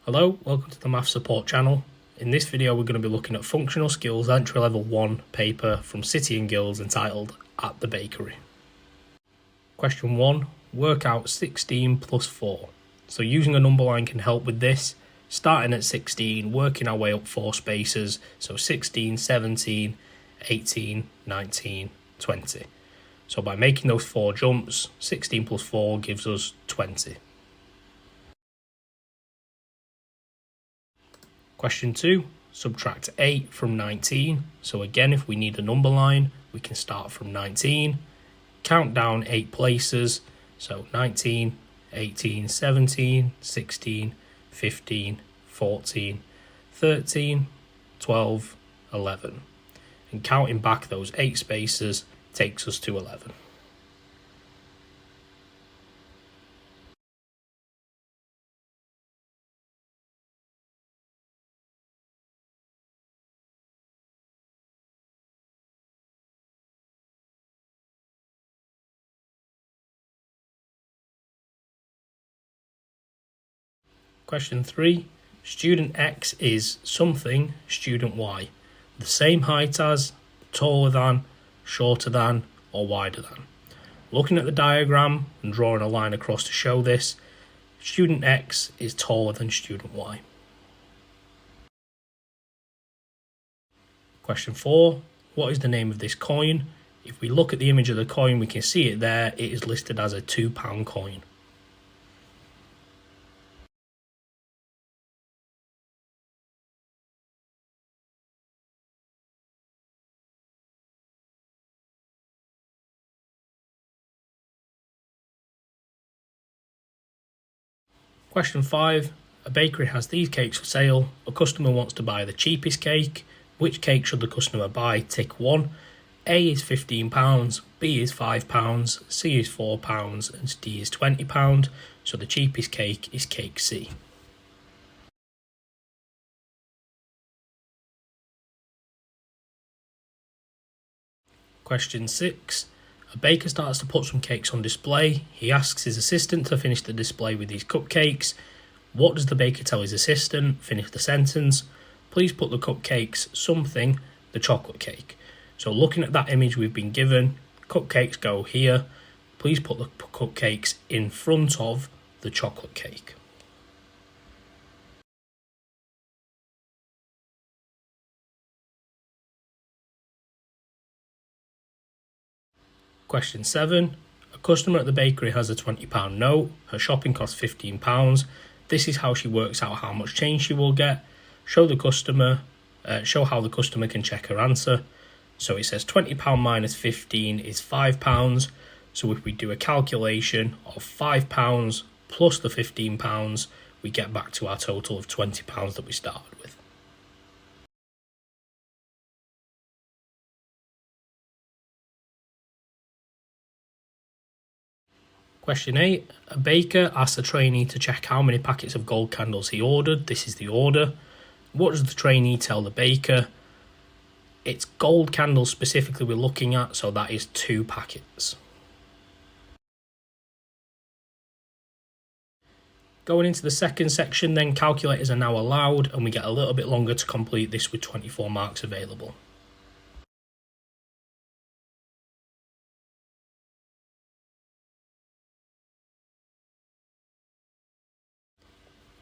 Hello, welcome to the Math Support channel. In this video we're going to be looking at Functional Skills Entry Level 1 paper from City and Guilds entitled At the Bakery. Question 1. Work out 16 plus 4. So using a number line can help with this. Starting at 16, working our way up 4 spaces. So 16, 17, 18, 19, 20. So by making those 4 jumps, 16 plus 4 gives us 20. Question 2, subtract 8 from 19. So again, if we need a number line, we can start from 19, count down 8 places. So 19, 18, 17, 16, 15, 14, 13, 12, 11. And counting back those 8 spaces takes us to 11. Question 3. Student X is something student Y. The same height as, taller than, shorter than, or wider than. Looking at the diagram and drawing a line across to show this, student X is taller than student Y. Question 4. What is the name of this coin? If we look at the image of the coin, we can see it there. It is listed as a £2 coin. Question 5. A bakery has these cakes for sale. A customer wants to buy the cheapest cake. Which cake should the customer buy? Tick 1. A is £15, B is £5, C is £4, and D is £20. So the cheapest cake is cake C. Question 6. A baker starts to put some cakes on display. He asks his assistant to finish the display with these cupcakes. What does the baker tell his assistant? Finish the sentence. Please put the cupcakes something, the chocolate cake. So looking at that image we've been given, cupcakes go here. Please put the cupcakes in front of the chocolate cake. Question 7. A customer at the bakery has a £20 note. Her shopping costs £15. This is how she works out how much change she will get. Show how the customer can check her answer. So it says £20 minus 15 is £5. So if we do a calculation of £5 plus the £15, we get back to our total of £20 that we started with. Question 8. A baker asks a trainee to check how many packets of gold candles he ordered. This is the order. What does the trainee tell the baker? It's gold candles specifically we're looking at, so that is 2 packets. Going into the second section then, calculators are now allowed and we get a little bit longer to complete this with 24 marks available.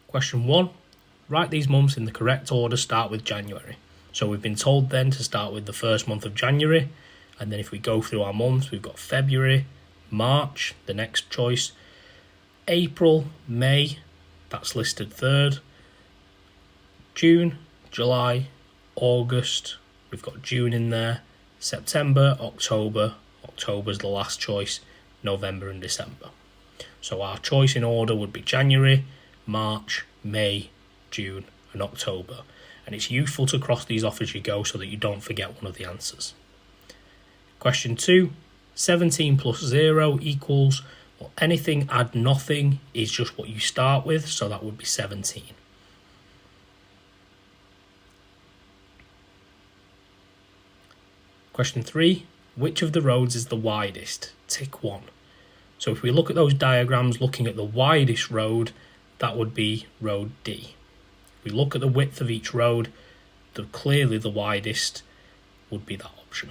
Question 1. Write these months in the correct order, start with January. So we've been told then to start with the first month of January, and then if we go through our months, we've got February, March, the next choice, April, May, that's listed third, June, July, August, we've got June in there, September, October's the last choice, November and December. So our choice in order would be January, March, May, June and October. And it's useful to cross these off as you go so that you don't forget one of the answers. Question 2. 17 plus 0 equals, well, anything add nothing is just what you start with, so that would be 17. Question 3. Which of the roads is the widest? Tick 1. So if we look at those diagrams looking at the widest road, that would be road D. We look at the width of each road, clearly the widest would be that option.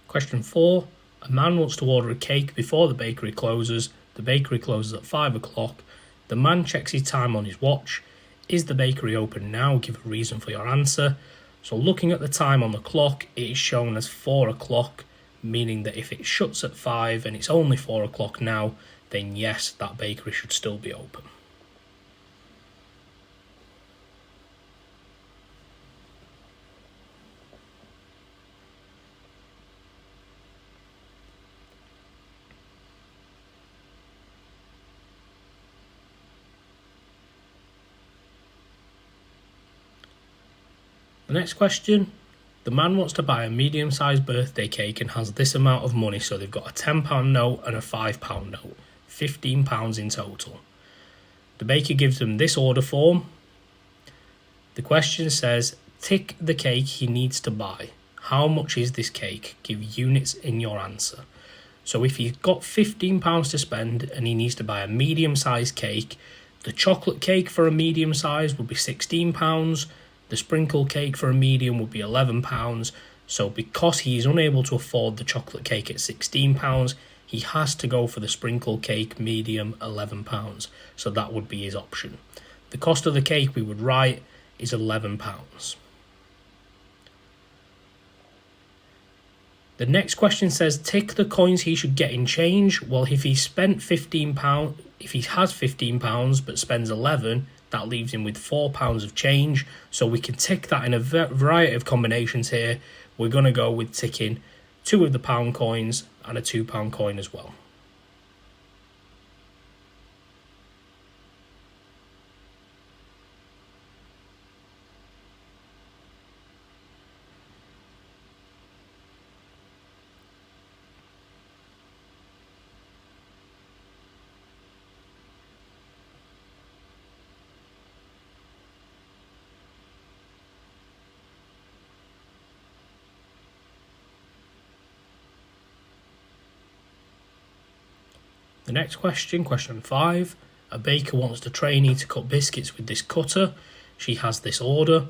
Question 4. A man wants to order a cake before the bakery closes. The bakery closes at 5 o'clock. The man checks his time on his watch. Is the bakery open now? Give a reason for your answer. So looking at the time on the clock, it is shown as 4 o'clock, meaning that if it shuts at 5 and it's only 4 o'clock now, then yes, that bakery should still be open. The next question, the man wants to buy a medium-sized birthday cake and has this amount of money, so they've got a £10 note and a £5 note, £15 in total. The baker gives them this order form. The question says, tick the cake he needs to buy. How much is this cake? Give units in your answer. So if he's got £15 to spend and he needs to buy a medium-sized cake, the chocolate cake for a medium size would be £16, the sprinkle cake for a medium would be £11, so because he is unable to afford the chocolate cake at £16, he has to go for the sprinkle cake medium £11, so that would be his option. The cost of the cake we would write is £11. The next question says, tick the coins he should get in change. Well, if he spent £15, if he has £15 but spends 11, that leaves him with £4 of change. So we can tick that in a variety of combinations here. We're going to go with ticking 2 of the pound coins and a £2 coin as well. The next question, question 5. A baker wants the trainee to cut biscuits with this cutter. She has this order.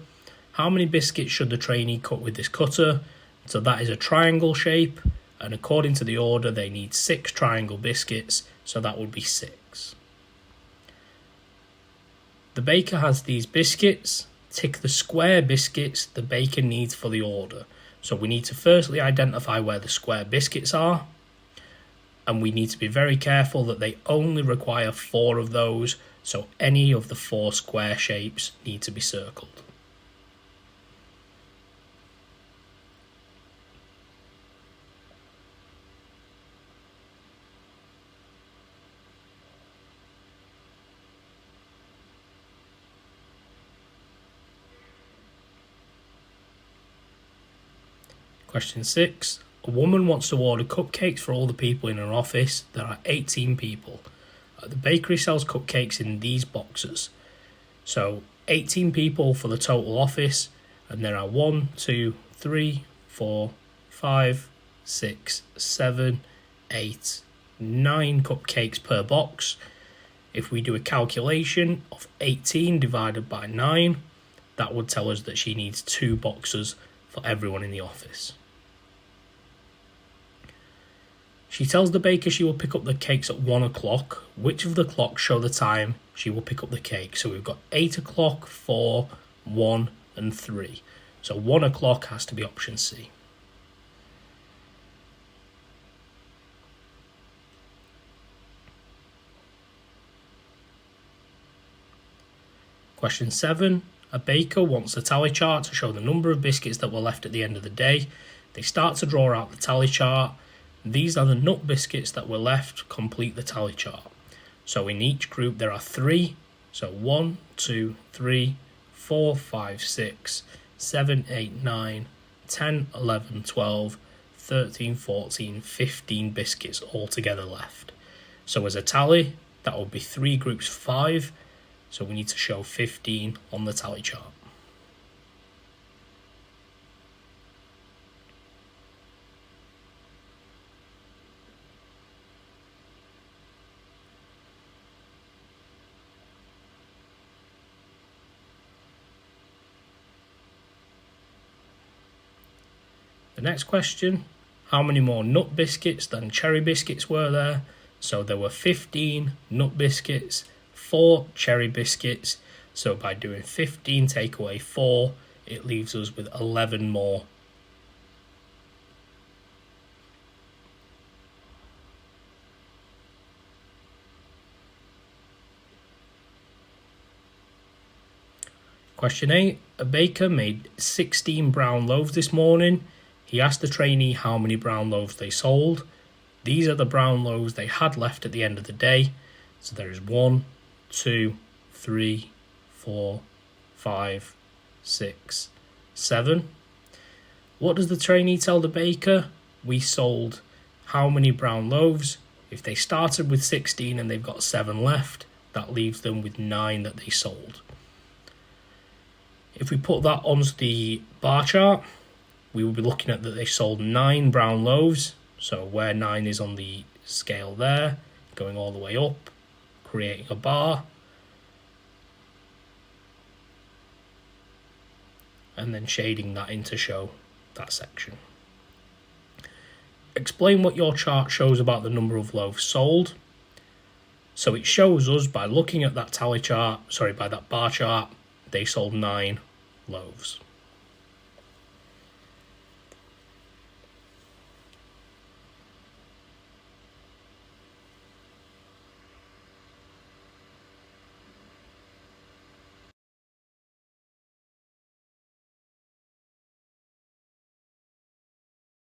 How many biscuits should the trainee cut with this cutter? So that is a triangle shape, and according to the order, they need 6 triangle biscuits, so that would be 6. The baker has these biscuits. Tick the square biscuits the baker needs for the order. So we need to firstly identify where the square biscuits are, and we need to be very careful that they only require 4 of those, so any of the 4 square shapes need to be circled. Question 6. A woman wants to order cupcakes for all the people in her office. There are 18 people. The bakery sells cupcakes in these boxes. So 18 people for the total office, and there are 1, 2, 3, 4, 5, 6, 7, 8, 9 cupcakes per box. If we do a calculation of 18 divided by 9, that would tell us that she needs 2 boxes for everyone in the office. She tells the baker she will pick up the cakes at 1 o'clock. Which of the clocks show the time she will pick up the cake? So we've got 8 o'clock, 4, 1 and 3. So 1 o'clock has to be option C. Question 7. A baker wants a tally chart to show the number of biscuits that were left at the end of the day. They start to draw out the tally chart. These are the nut biscuits that were left. Complete the tally chart. So in each group there are 3. So 1, 2, 3, 4, 5, 6, 7, 8, 9, 10, 11, 12, 13, 14, 15 biscuits altogether left. So as a tally, that would be 3 groups 5. So we need to show 15 on the tally chart. The next question, how many more nut biscuits than cherry biscuits were there? So there were 15 nut biscuits, 4 cherry biscuits. So by doing 15 take away 4, it leaves us with 11 more. Question 8. A baker made 16 brown loaves this morning. He asked the trainee how many brown loaves they sold. These are the brown loaves they had left at the end of the day. So there is 1, 2, 3, 4, 5, 6, 7. What does the trainee tell the baker? We sold how many brown loaves? If they started with 16 and they've got 7 left, that leaves them with 9 that they sold. If we put that onto the bar chart, we will be looking at that they sold 9 brown loaves. So where 9 is on the scale there, going all the way up, creating a bar. And then shading that in to show that section. Explain what your chart shows about the number of loaves sold. So it shows us by looking at that by that bar chart, they sold 9 loaves.